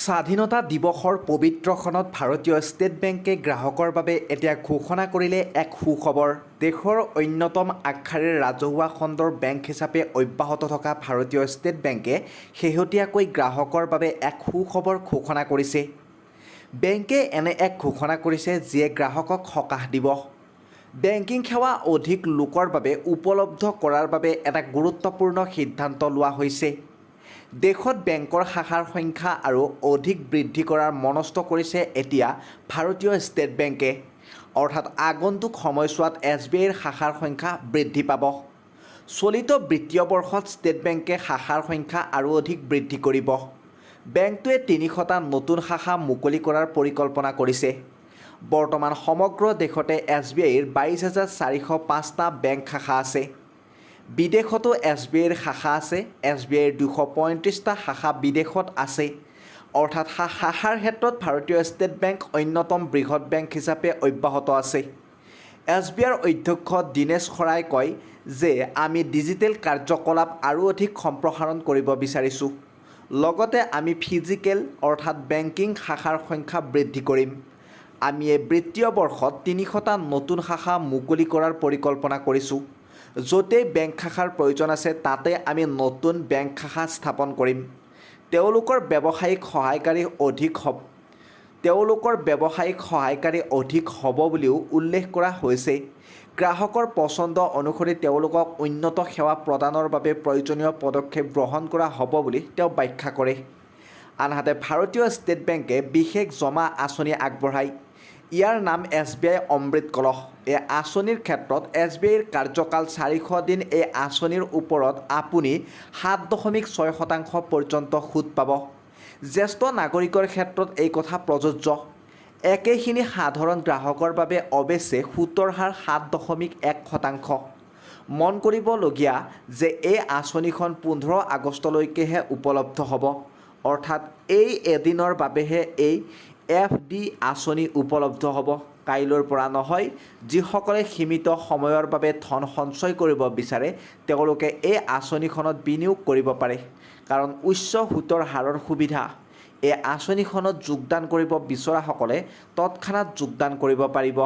স্বাধীনতা দিৱসৰ পবিত্ৰখনত ভাৰতীয় ষ্টেট বেংকে গ্ৰাহকৰ বাবে এতিয়া ঘোষণা কৰিলে এক সুখবৰ। দেশৰ অন্যতম আগশাৰীৰ ৰাজহুৱা খণ্ডৰ বেংক হিচাপে অব্যাহত থকা ভাৰতীয় ষ্টেট বেংকে শেহতীয়াকৈ গ্ৰাহকৰ বাবে এক সুখবৰ ঘোষণা কৰিছে। বেংকে এনে এক ঘোষণা কৰিছে যিয়ে গ্ৰাহকক সকাহ দিব। বেংকিং সেৱা অধিক লোকৰ বাবে উপলব্ধ কৰাৰ বাবে এটা গুৰুত্বপূৰ্ণ সিদ্ধান্ত লোৱা হৈছে। দেশত বেংকৰ শাখাৰ সংখ্যা আৰু অধিক বৃদ্ধি কৰাৰ মনস্থ কৰিছে এতিয়া ভাৰতীয় ষ্টেট বেংকে। অৰ্থাৎ আগন্তুক সময়ছোৱাত SBIৰ শাখাৰ সংখ্যা বৃদ্ধি পাব। চলিত বিত্তীয় বৰ্ষত ষ্টেট বেংকে শাখাৰ সংখ্যা আৰু অধিক বৃদ্ধি কৰিব। বেংকটোৱে ৩০০টা নতুন শাখা মুকলি কৰাৰ পৰিকল্পনা কৰিছে। বৰ্তমান সমগ্ৰ দেশতে SBIৰ ২২,৪০৫টা বেংক শাখা আছে। বিদেশতো SBIৰ শাখা আছে। SBIৰ ২৩৫টা শাখা বিদেশত আছে। অৰ্থাৎ শাখাৰ ক্ষেত্ৰত ভাৰতীয় ষ্টেট বেংক অন্যতম বৃহৎ বেংক হিচাপে অব্যাহত আছে। SBIৰ অধ্যক্ষ দীনেশ খৰাই কয় যে আমি ডিজিটেল কাৰ্যকলাপ আৰু অধিক সম্প্ৰসাৰণ কৰিব বিচাৰিছোঁ। লগতে আমি ফিজিকেল অৰ্থাৎ বেংকিং শাখাৰ সংখ্যা বৃদ্ধি কৰিম। আমি এই বিত্তীয় বৰ্ষত ৩০০টা নতুন শাখা মুকলি কৰাৰ পৰিকল্পনা কৰিছোঁ। য'তেই বেংক শাখাৰ প্ৰয়োজন আছে তাতে আমি নতুন বেংক শাখা স্থাপন কৰিম। তেওঁলোকৰ ব্যৱসায়িক সহায়কাৰী অধিক হ'ব বুলিও উল্লেখ কৰা হৈছে। গ্ৰাহকৰ পচন্দ অনুসৰি তেওঁলোকক উন্নত সেৱা প্ৰদানৰ বাবে প্ৰয়োজনীয় পদক্ষেপ গ্ৰহণ কৰা হ'ব বুলি তেওঁ ব্যাখ্যা কৰে। আনহাতে ভাৰতীয় ষ্টেট বেংকে বিশেষ জমা আঁচনি আগবঢ়ায়। ইয়াৰ নাম SBI অমৃত কলহ। এই আঁচনিৰ ক্ষেত্ৰত SBIৰ কাৰ্যকাল ৪০০ দিন। এই আঁচনিৰ ওপৰত আপুনি ৭.৬% পৰ্যন্ত সুদ পাব। জ্যেষ্ঠ নাগৰিকৰ ক্ষেত্ৰত এই কথা প্ৰযোজ্য। একেখিনি সাধাৰণ গ্ৰাহকৰ বাবে অৱশ্যে সুতৰ হাৰ ৭.১%। মন কৰিবলগীয়া যে এই আঁচনিখন ১৫ আগষ্টলৈকেহে উপলব্ধ হ'ব। অৰ্থাৎ এই এদিনৰ বাবেহে এই FD আঁচনি উপলব্ধ হ'ব। কাইলৈৰ পৰা নহয়। যিসকলে সীমিত সময়ৰ বাবে ধন সঞ্চয় কৰিব বিচাৰে তেওঁলোকে এই আঁচনিখনত বিনিয়োগ কৰিব পাৰে। কাৰণ উচ্চ সুতৰ হাৰৰ সুবিধা। এই আঁচনিখনত যোগদান কৰিব বিচৰাসকলে তৎক্ষণাত যোগদান কৰিব পাৰিব।